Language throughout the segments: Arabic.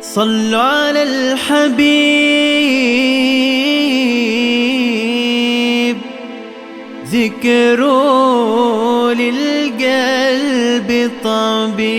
صلوا على الحبيب، ذكروا للقلب طبيب.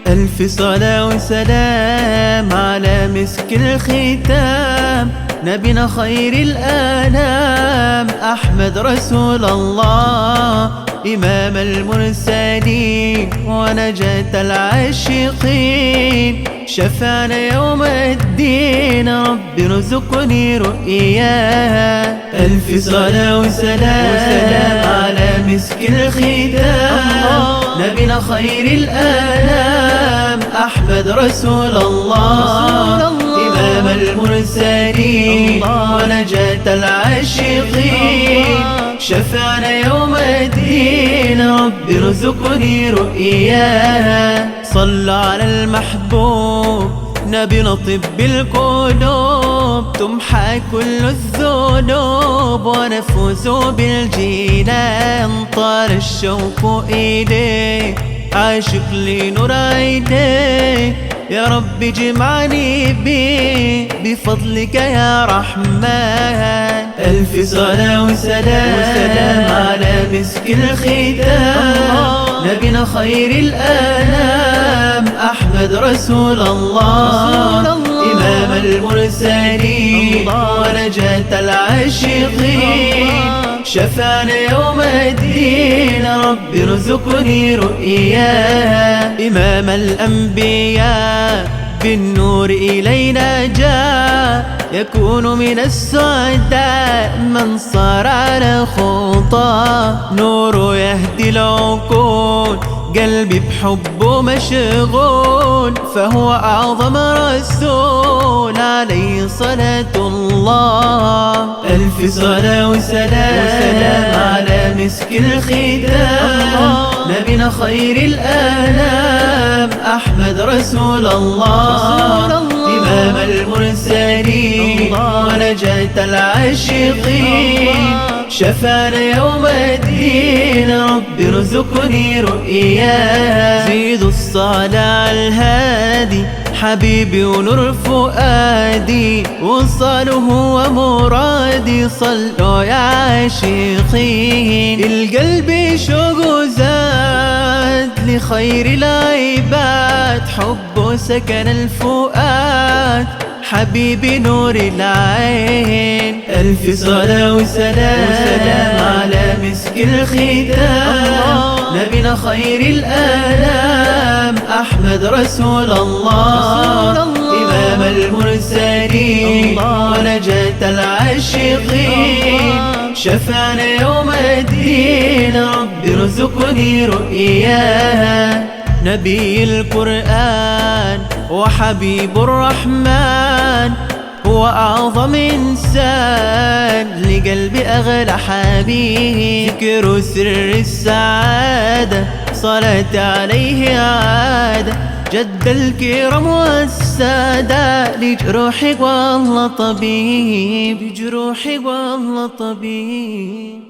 ألف صلاة وسلام على مسك الختام، نبينا خير الأنام، أحمد رسول الله، إمام المرسلين ونجاة العاشقين، شفعنا يوم الدين، رب ارزقني رؤياه. ألف صلاة وسلام على مسك الختام، نبينا خير الأنام، أحمد رسول الله، إمام المرسلين ونجاة العاشقين، شفعنا يوم الدين، رب ارزقني رؤياه. صلى على المحبوب، نبينا طب القلوب، تمحى كل الذنوب ونفوز بالجنان، طال الشوق إليه، عاشق لنور عينيه، يا رب اجمعني به بفضلك يا رحمن. ألف صلاة وسلام على مسك الختام، نبينا خير الأنام، أحمد رسول الله، إمام المرسلين ونجاة العاشقين، شفعنا يوم الدين، رب ارزقني رؤياه. إمام الأنبياء بالنور إلينا جاء، يكون من السعداء من صار على خطاه، نور يهدي العقول، قلبي بحبه مشغول، فهو أعظم رسول عليه صلاة الله. ألف صلاة وسلام على مسك الختام، نبينا خير الأنام، أحمد رسول الله، إمام المرسلين ونجاة العاشقين، شفعنا يوم الدين، رب ارزقني رؤياه. زيدوا الصلاة على الهادي، حبيبي ونور فؤادي، وصاله ومرادي، صلوا يا عاشقين. القلب شوق زاد لخير العباد، حبه سكن الفؤاد، حبيبي نور العين. ألف صلاة وسلام على مسك الختام، نبينا خير الأنام، أحمد رسول الله، إمام المرسلين ونجاة العاشقين، شفعنا يوم الدين، رب ارزقني رؤياه. نبي القرآن وحبيب الرحمن، هو أعظم إنسان لقلب أغلى حبيب، ذكر سر السعادة، صلاة عليه عادة، جد الكرم والسادة، لجروحي والله طبيب، لجروحي والله طبيب.